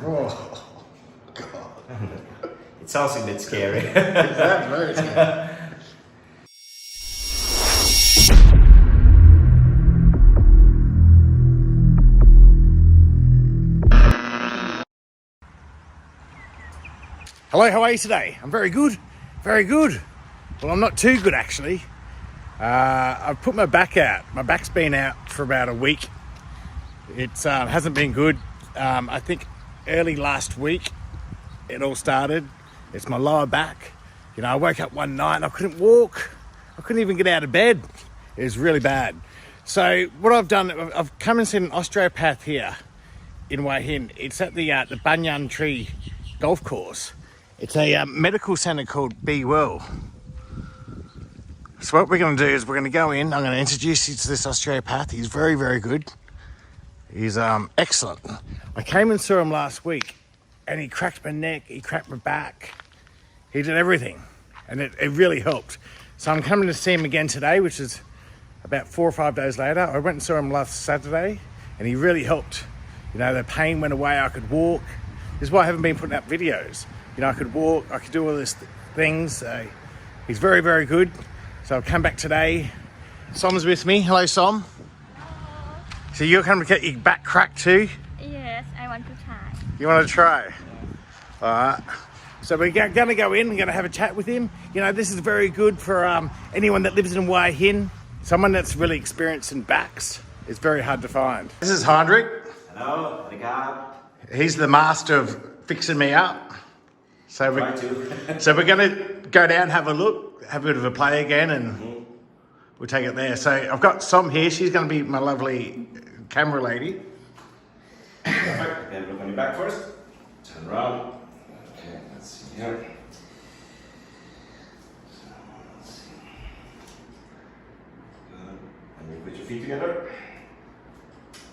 Oh, God. It sounds a bit scary. That's very scary. Hello, how are you today? I'm very good, very good. Well, I'm not too good actually. I've put my back out. My back's been out for about a week. It hasn't been good. I think early last week it all started. It's my lower back. You know, I woke up one night and I couldn't walk. I couldn't even get out of bed. It was really bad. So what I've done, I've come and seen an osteopath here in Hua Hin. It's at the Banyan Tree golf course. It's a medical centre called Be Well. So what we're going to do is we're going to go in. I'm going to introduce you to this osteopath. He's very, very good. He's excellent. I came and saw him last week and he cracked my neck, he cracked my back. He did everything and it really helped. So I'm coming to see him again today, which is about 4 or 5 days later. I went and saw him last Saturday and he really helped. You know, the pain went away, I could walk. This is why I haven't been putting out videos. You know, I could walk, I could do all these things. He's very, very good. So I've come back today. Som's with me. Hello, Som. Hello. So you're coming to get your back cracked too? Yes, I want to try. You want to try? All right. So we're going to go in, we're going to have a chat with him. You know, this is very good for anyone that lives in Hua Hin. Someone that's really experienced in backs. It's very hard to find. This is Henrik. Hello, He's the master of fixing me up. So we're going to go down, have a look, have a bit of a play again, and we'll take it there. So I've got Som here. She's going to be my lovely camera lady. Perfect. Then look on your back first. Turn around. Okay, let's see here. So, let's see. Good. And you put your feet together.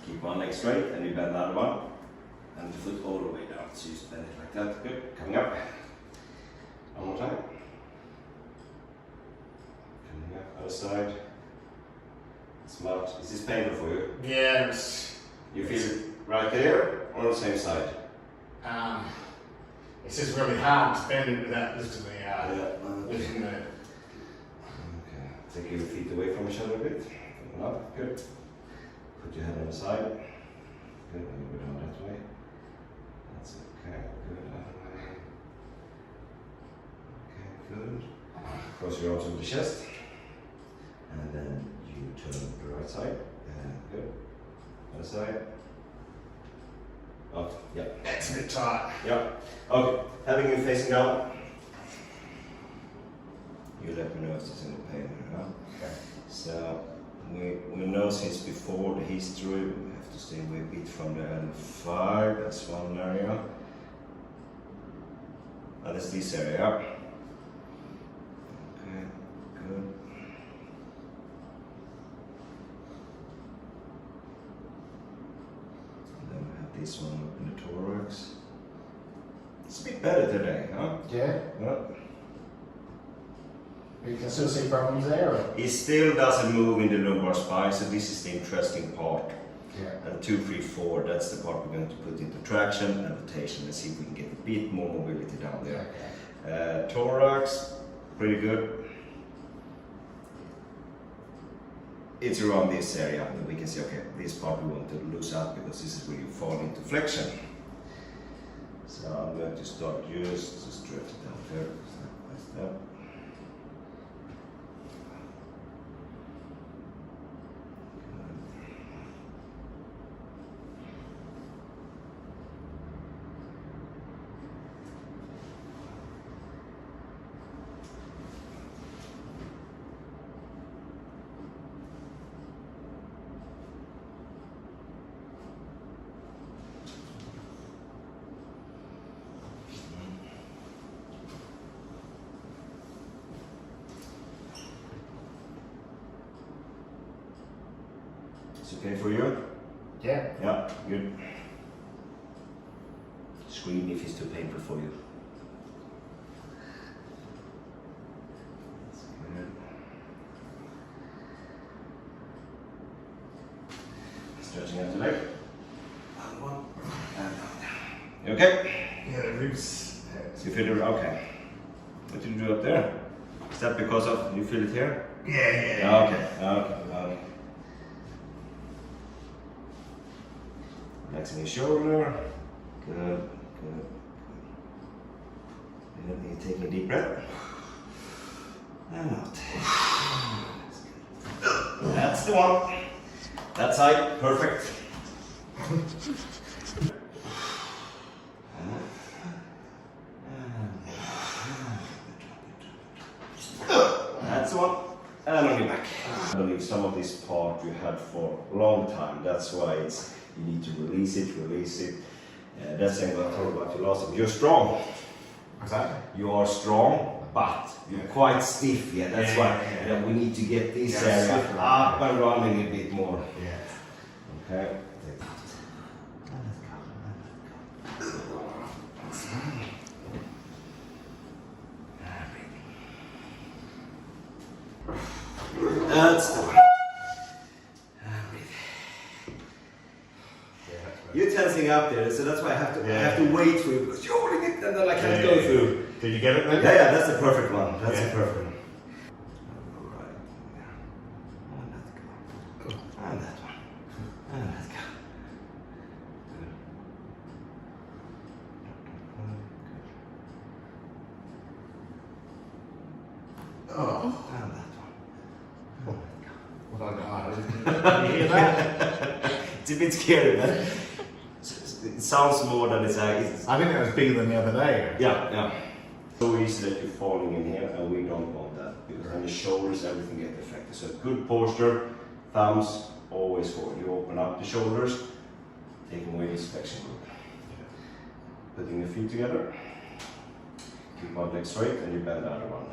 Keep one leg straight, and you bend the other one. And the foot all the way down. So you bend it like that. Good. Coming up. One more time. Coming up. Other side. Smart. Is this painful for you? Yes. You feel it right there or on the same side? It's just really hard to bend it without lifting lifting the... Okay. Take your feet away from each other a bit. Open up. Good. Put your head on the side. Good. And you go down that way. That's okay. Good. Other way. Okay. Good. Cross your arms over the chest. And then you turn to the right side. Good. Other side. Up. Yep. That's a bit tight. Yep. Okay. Having you facing down. You let me know if there's any pain here, huh? Okay. So we know since before the history we have to stay away a bit from the L5. That's one area. And that's this area. Okay. Good. This one up in the thorax. It's a bit better today, huh? Yeah. Yeah. You can still see problems there? Or? It still doesn't move in the lumbar spine, so this is the interesting part. Yeah. And 2, 3, 4, that's the part we're going to put into traction and rotation. Let's see if we can get a bit more mobility down there. Okay. Thorax, pretty good. It's around this area that we can see, okay, this part we want to loose up because this is where you fall into flexion. So I'm going to start just to stretch it down there, step by step. It's okay for you? Yeah. Yeah, good. Scream if it's too painful for you. That's good. Stretching out the leg. And one, and down. You okay? Yeah, the ribs. You feel it? Okay. What did you do up there? Is that because of you feel it here? Yeah. Okay. Relaxing your shoulder. Good. And you take a deep breath. And out. That's the one. That side, perfect. That's the one. And on your back. I believe some of this part you had for a long time. That's why you need to release it. That's what I told about you last time. You're strong. Exactly. You are strong, but you're quite stiff. Yeah, that's why we need to get this area up and running a bit more. Yeah. Okay. That's the one. You're tensing up there, so that's why I have to wait for you because you're holding it and then I can't go through. Did you get it then? Yeah, that's the perfect one. That's the perfect one. Alright. And let go. And that one. And let go. Oh. And that one. What I got? Did you hear that? It's a bit scary, man. It sounds more than it's I think it was bigger than the other day. Yeah. So easy that you're falling in here, and we don't want that because on the shoulders everything gets affected. So good posture, thumbs always forward. You open up the shoulders, taking away this flexion group. Putting your feet together, keep one leg straight, and you bend the other one.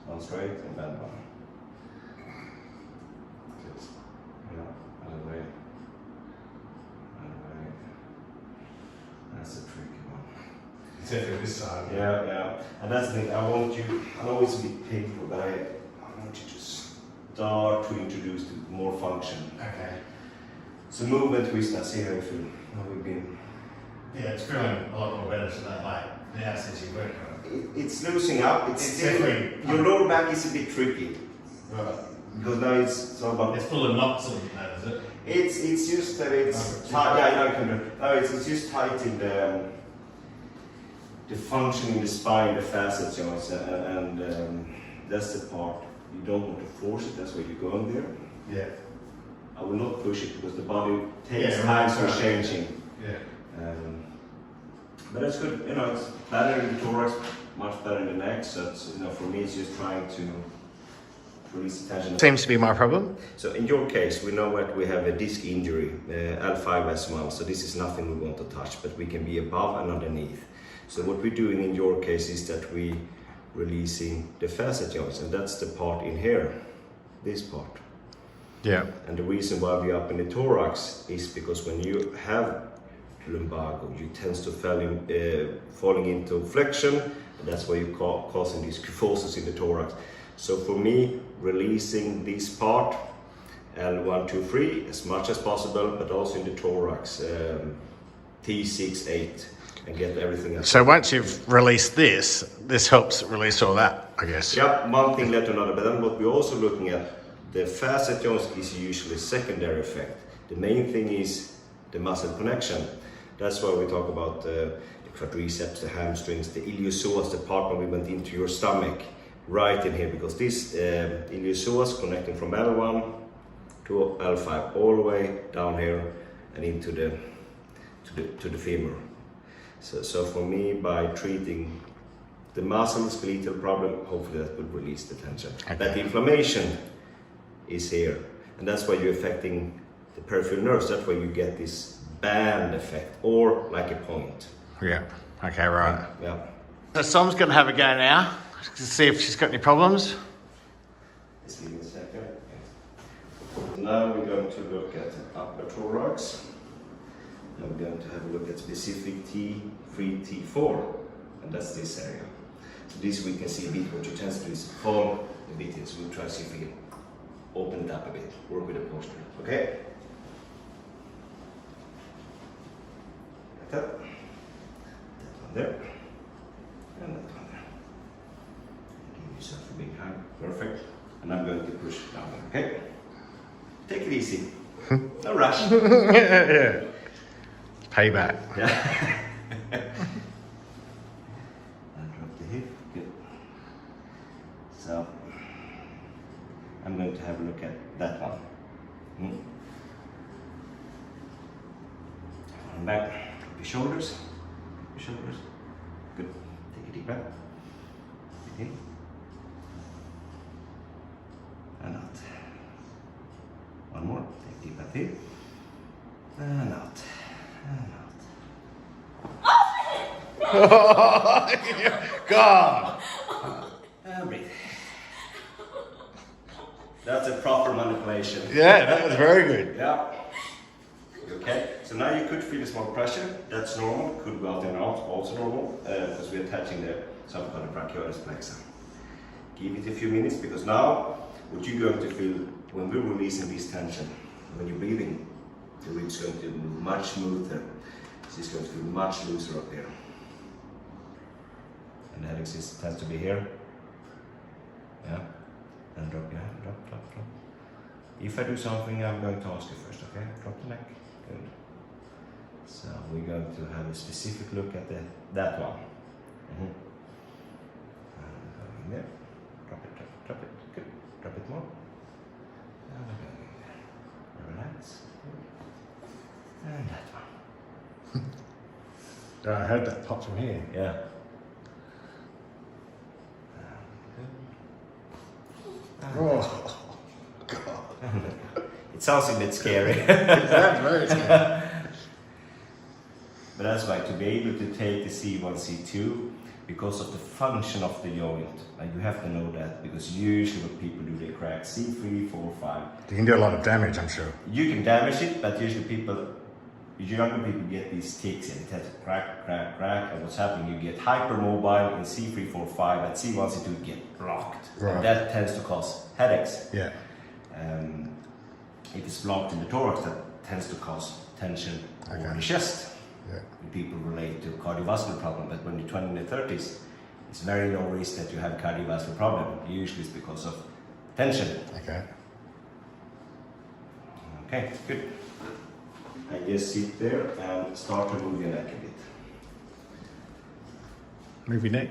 One straight and bend one. Good. Yeah, other way. That's a tricky one. Except this side. Yeah. And that's the thing, I know it's a bit painful, but I want you to start to introduce more function. Okay. So movement twist, now see how you feel. How we've been. Yeah, it's feeling a lot more better to that like now since you work on it. It's loosening up. It's still, definitely your lower back is a bit tricky. Right. Because now it's all about. It's full of knots and that, is it? It's just that it's tight. Yeah, I can do it. No, it's just tight in the function in the spine, the facet joints, and that's the part you don't want to force it. That's why you're going there. Yeah. I will not push it because the body takes Yeah, time right. for changing. Yeah. But it's good. It's better in the thorax, much better in the neck. So it's, for me, it's just trying to release the tension. Seems to be my problem. So in your case, we know that we have a disc injury, L5S1, so this is nothing we want to touch, but we can be above and underneath. So what we're doing in your case is that we releasing the facet joints, and that's the part in here, this part. Yeah. And the reason why we're up in the thorax is because when you have lumbago, you tend to falling into flexion, and that's why you're causing these kyphosis in the thorax. So for me, releasing this part, L1, 2, 3, as much as possible, but also in the thorax, T6, 8, and get everything else. So once you've released this helps release all that, I guess. Yeah, one thing led to another, but then what we're also looking at, the facet joints is usually a secondary effect. The main thing is the muscle connection. That's why we talk about the quadriceps, the hamstrings, the iliopsoas, the part when we went into your stomach. Right in here, because this iliopsoas connecting from L1 to L5 all the way down here and into the femur. So for me, by treating the muscle skeletal problem, hopefully that would release the tension. Okay. But the inflammation is here, and that's why you're affecting the peripheral nerves. That's why you get this band effect or like a point. Yeah. Okay, right. Yeah. So Som's going to have a go now to see if she's got any problems. Just give me a second. Now we're going to look at the upper thorax. And we're going to have a look at specific T3, T4, and that's this area. So this we can see a bit. What you tend to do is fall a bit in. So we'll try to see if we can open it up a bit. Work with the posture. Okay? Like that. one there. And that one there. Give yourself a big hug. Perfect. And I'm going to push down there, okay? Take it easy. No rush. Yeah. Payback. Yeah. And drop the hip. Good. So I'm going to have a look at that one. And back. Drop your shoulders. Your shoulders. Good. Take a deep breath. Okay. And out. One more. Take a deep breath in. And out. And out. God. And breathe. That's a proper manipulation. Yeah, that was very good. Yeah. Okay. So now you could feel a small pressure. That's normal. Could go out and out. Also normal because we're attaching the something called the brachialis plexus. Give it a few minutes because now what you're going to feel when we're releasing this tension, when you're breathing, the rib's going to move much smoother. So it's going to feel much looser up here. And the head axis tends to be here. Yeah. And drop your hand, drop, drop, drop. If I do something, I'm going to ask you first, okay? Drop the neck. Good. So we're going to have a specific look at that one. And go in there. Drop it, drop it, drop it. Good. Drop it more. And we're going in there. Relax. Good. And that one. I heard that pop from here. Yeah. Oh, God. It sounds a bit scary. That's very scary. But that's why to be able to take the C1, C2, because of the function of the joint, and you have to know that, because usually what people do, they crack C3, 4, 5. You can do a lot of damage, I'm sure. You can damage it, but usually younger people get these ticks and it has to crack, crack, crack, and what's happening, you get hypermobile in C3, 4, 5, and C1, C2 get blocked. Right. And that tends to cause headaches. Yeah. If it's blocked in the thorax, that tends to cause tension over the chest. Yeah. People relate to cardiovascular problem, but when you're 20 in the 30s, it's very low risk that you have cardiovascular problem. Usually it's because of tension. Okay. Okay, good. And just sit there and start to move your neck a bit. Move your neck.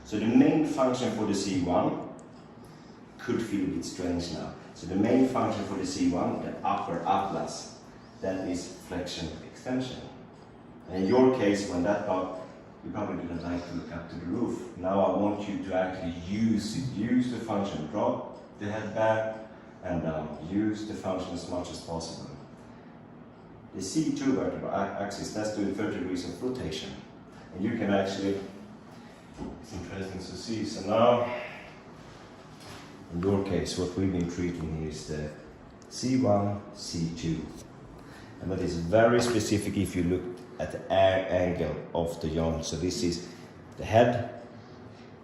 So the main function for the C1 could feel a bit strange now. So the main function for the C1, the upper atlas, that is flexion extension. And in your case, when that up, you probably didn't like to look up to the roof. Now I want you to actually use it. Use the function. Drop the head back and down. Use the function as much as possible. The C2 vertebral axis, that's doing 30 degrees of rotation. And you can actually, it's interesting to see. So now, in your case, what we've been treating here is the C1, C2. And that is very specific if you look at the angle of the joint. So this is the head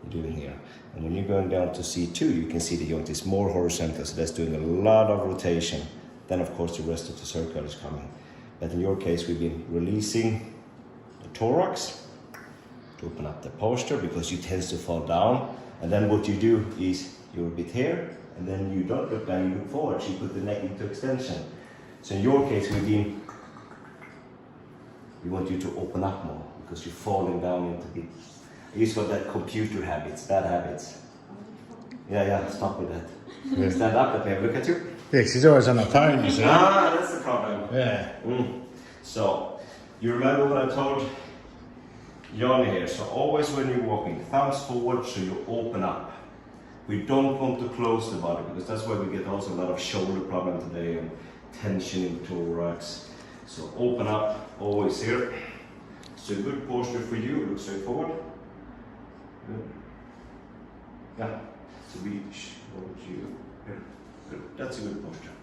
you're doing here. And when you're going down to C2, you can see the joint is more horizontal, so that's doing a lot of rotation. Then of course the rest of the circle is coming. But in your case, we've been releasing the thorax to open up the posture because you tend to fall down. And then what you do is you're a bit here, and then you don't look down, you look forward, so you put the neck into extension. So in your case, we want you to open up more because you're falling down into it. I used to got that computer habits, bad habits. Yeah, stop with that. Yeah. Stand up, let me have a look at you. Yeah, she's always on the phone, you see. Ah, that's the problem. Yeah. So, you remember what I told Johnny here? So always when you're walking, thumbs forward so you open up. We don't want to close the body because that's why we get also a lot of shoulder problem today and tension in thorax. So open up, always here. It's a good posture for you, look straight forward. Good. Yeah, so reach towards you. Here. Good, that's a good posture.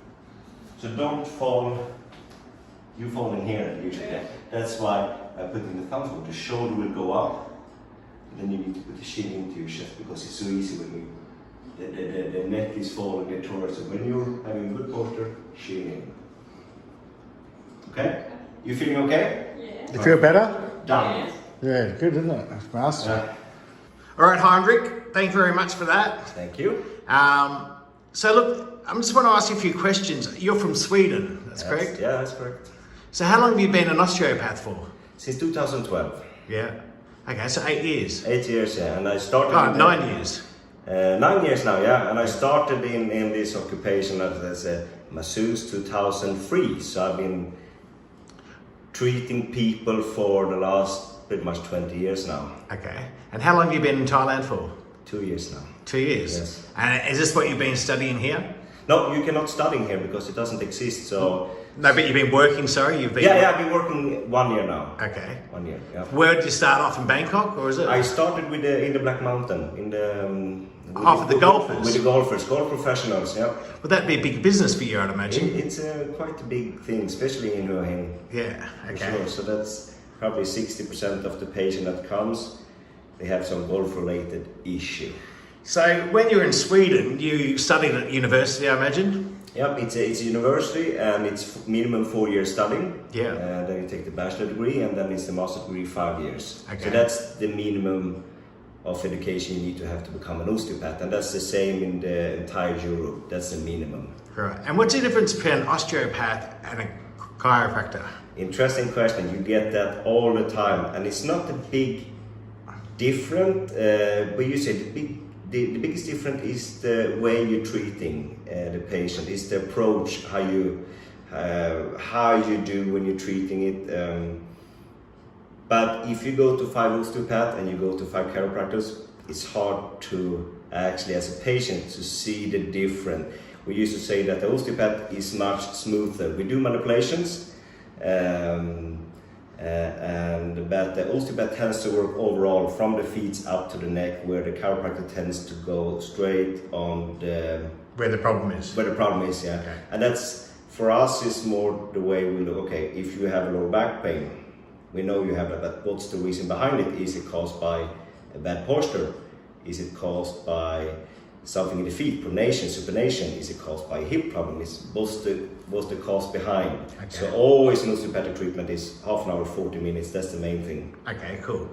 So don't fall, you fall in here usually. That's why I put in the thumbs forward, the shoulder will go up. And then you need to put the chin into your chest because it's so easy when you the neck is falling, the thorax. So when you're having good posture, chin in. Okay? You feeling okay? Yeah. You feel better? Done. Yes. Yeah, good, isn't it? That's nice. Yeah. All right, Heinrich, thank you very much for that. Thank you. So look, I just want to ask you a few questions. You're from Sweden, that's correct? Yeah, that's correct. So how long have you been an osteopath for? Since 2012. Yeah. Okay, so 8 years. 8 years, yeah. And I started... Oh, 9 years. 9 years now, yeah. And I started in this occupation as a masseuse 2003. So I've been treating people for the last pretty much 20 years now. Okay. And how long have you been in Thailand for? 2 years now. 2 years? Yes. And is this what you've been studying here? No, you cannot study here because it doesn't exist, so... No, but you've been working, sorry? You've been... Yeah, I've been working 1 year now. Okay. 1 year, yeah. Where did you start off, in Bangkok, or is it? I started with in the Black Mountain, in the... For the golfers? With the golfers, golf professionals, yeah. Would that be a big business for you, I'd imagine? It's quite a big thing, especially in Hua Hin. Yeah, okay. Sure. So that's probably 60% of the patient that comes, they have some golf-related issue. So when you were in Sweden, you studied at university, I imagine? Yep, it's a university and it's minimum 4 years studying. Yeah. Then you take the bachelor degree and then it's the master degree 5 years. Okay. So that's the minimum of education you need to have to become an osteopath, and that's the same in the entire Europe. That's the minimum. Right. And what's the difference between an osteopath and a chiropractor? Interesting question. You get that all the time, and it's not a big different. But you say the biggest difference is the way you're treating the patient. It's the approach, how you do when you're treating it. But if you go to 5 osteopaths and you go to 5 chiropractors, it's hard to actually, as a patient, to see the difference. We used to say that the osteopath is much smoother. We do manipulations, but the osteopath tends to work overall from the feet up to the neck, where the chiropractor tends to go straight on the... Where the problem is. Where the problem is, yeah. Okay. And that's, for us, is more the way we look, okay, if you have lower back pain, we know you have that, but what's the reason behind it? Is it caused by a bad posture? Is it caused by something in the feet, pronation, supination? Is it caused by a hip problem? What's the cause behind? Okay. So always an osteopathic treatment is half an hour, 40 minutes. That's the main thing. Okay, cool.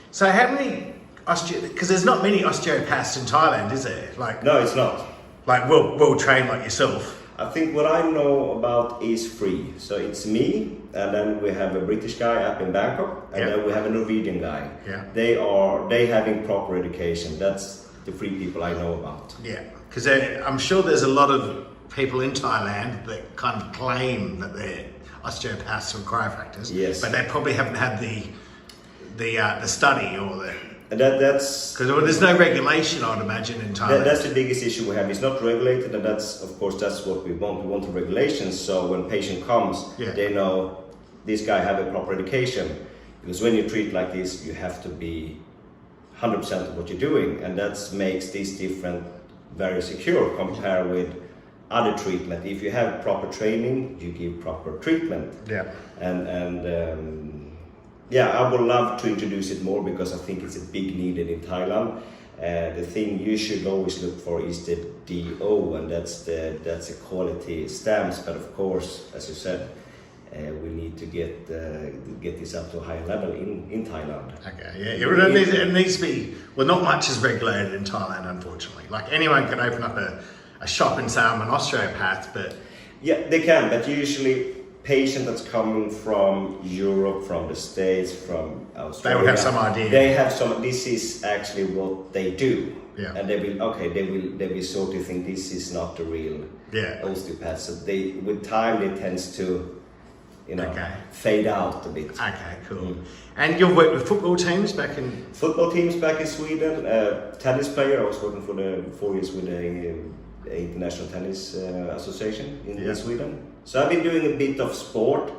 So how many because there's not many osteopaths in Thailand, is there? Like no, it's not. Like well trained like yourself. I think what I know about is 3. So it's me, and then we have a British guy up in Bangkok, and then we have a Norwegian guy. Yeah. They having proper education. That's the 3 people I know about. Yeah, because I'm sure there's a lot of people in Thailand that kind of claim that they're osteopaths or chiropractors. Yes. But they probably haven't had the study or the... That's because there's no regulation, I'd imagine, in Thailand. That's the biggest issue we have. It's not regulated, and that's, of course, that's what we want. We want the regulations, so when patient comes, they know this guy have a proper education. Because when you treat like this, you have to be 100% of what you're doing, and that makes this different, very secure compared with other treatment. If you have proper training, you give proper treatment. Yeah. I would love to introduce it more because I think it's a big needed in Thailand. The thing you should always look for is the D.O, and that's a quality stamps. But of course, as you said, we need to get this up to a higher level in Thailand. Okay, yeah, it needs to be. Well, not much is regulated in Thailand, unfortunately. Like anyone can open up a shop and say I'm an osteopath, but yeah, they can. But usually, patient that's coming from Europe, from the States, from Australia, they would have some idea. They have some. This is actually what they do. Yeah. And they will sort of think this is not the real osteopath. So with time they tends to fade out a bit. Okay, cool. And you've worked with football teams back in... Football teams back in Sweden. Tennis player, I was working for 4 years with the International Tennis Association in Sweden. So I've been doing a bit of sport.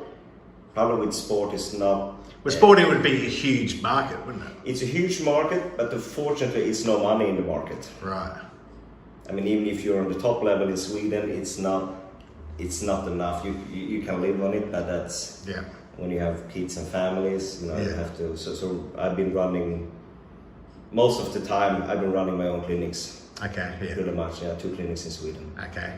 Problem with sport is not... Well, sporting would be a huge market, wouldn't it? It's a huge market, but unfortunately it's no money in the market. Right. I mean, even if you're on the top level in Sweden, it's not enough. You can live on it, but that's when you have kids and families, you have to. So I've been running most of the time. I've been running my own clinics. Okay. Yeah. Pretty much, 2 clinics in Sweden. Okay.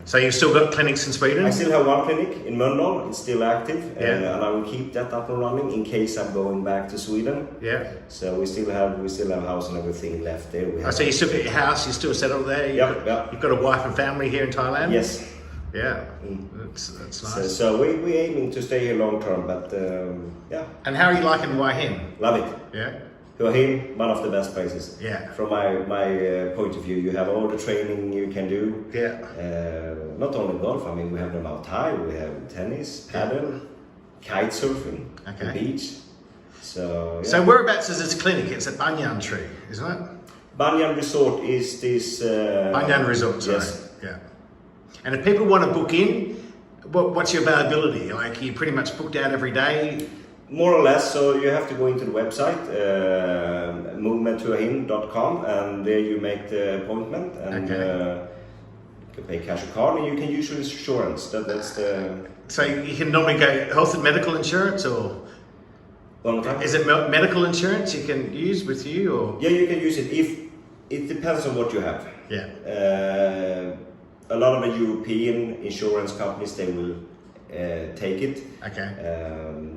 So you've still got clinics in Sweden? I still have one clinic in Mölndal. It's still active, and Yeah. I will keep that up and running in case I'm going back to Sweden. Yeah. So we still have house and everything left there. We have So you still got your house, you're still settled there? You've got a wife and family here in Thailand? Yes. Yeah, that's nice. So we're aiming to stay here long term, but yeah. And how are you liking Hua Hin? Love it. Yeah. Hua Hin, one of the best places. Yeah. From my point of view, you have all the training you can do. Yeah. Not only golf, I mean, we have the Muay Thai, we have tennis, paddle, kite surfing, the beach. So, yeah. So whereabouts is this clinic? It's at Banyan Tree, isn't it? Banyan Resort is this... Banyan Resort, sorry. Yes. Yeah. And if people want to book in, what's your availability? Like, you pretty much booked out every day? More or less, so you have to go into the website, movementhuahin.com, and there you make the appointment, and you can pay cash or card, and you can use your insurance. That's the... So you can normally go health and medical insurance, or One more time? is it medical insurance you can use with you, or? Yeah, you can use it if it depends on what you have. Yeah. A lot of the European insurance companies, they will take it. Okay.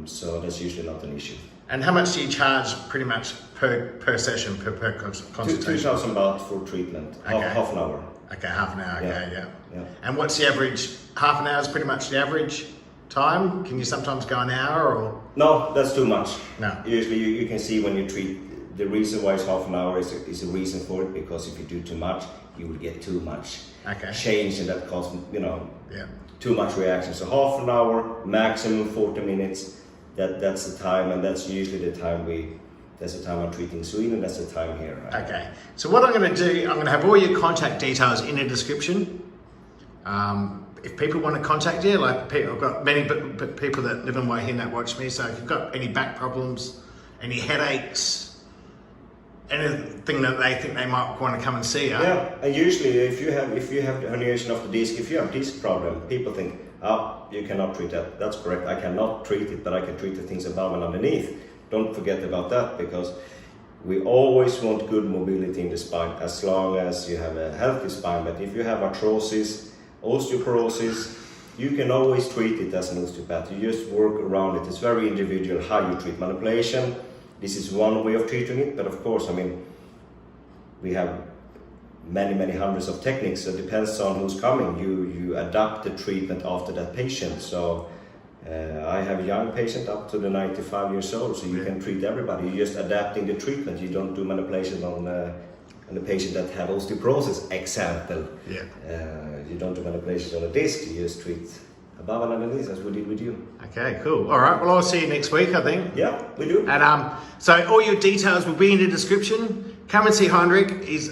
So that's usually not an issue. And how much do you charge pretty much per session, per consultation? 2,000 baht for treatment, half an hour. Okay, half an hour, okay, yeah. Yeah. And what's the average? Half an hour is pretty much the average time? Can you sometimes go an hour, or? No, that's too much. No. Usually you can see when you treat, the reason why it's half an hour is a reason for it, because if you do too much, you will get too much change, and that causes, too much reaction. So half an hour, maximum 40 minutes, that's the time, and that's usually the time I'm treating Sweden, that's the time here. Right? Okay, so what I'm going to do, I'm going to have all your contact details in the description. If people want to contact you, like I've got many people that live in Hua Hin that watch me, so if you've got any back problems, any headaches, anything that they think they might want to come and see you. Yeah, and usually if you have herniation of the disc, if you have disc problem, people think, you cannot treat that. That's correct, I cannot treat it, but I can treat the things above and underneath. Don't forget about that, because we always want good mobility in the spine, as long as you have a healthy spine. But if you have arthrosis, osteoporosis, you can always treat it as an osteopath. You just work around it. It's very individual how you treat manipulation. This is one way of treating it, but of course, I mean, we have many hundreds of techniques, so it depends on who's coming. You adapt the treatment after that patient. So I have a young patient up to the 95 years old, so you can treat everybody. You're just adapting the treatment. You don't do manipulation on the patient that have osteoporosis, example. Yeah. You don't do manipulations on a disc, you just treat above and underneath, as we did with you. Okay, cool. All right, well, I'll see you next week, I think. Yeah, we do. And so all your details will be in the description. Come and see Henrik. He's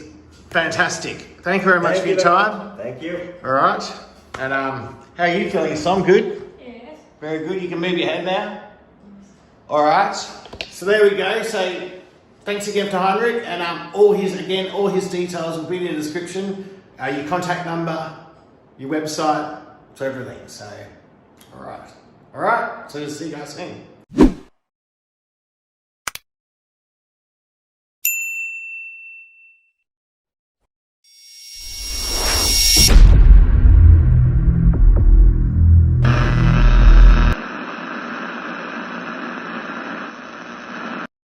fantastic. Thank you very much for your time. Thank you. All right. And how are you feeling, Som? Good? Yes. Very good. You can move your head now. All right. So there we go. So thanks again to Henrik, and all his details will be in the description. Your contact number, your website, so everything. So, all right. So see you guys soon.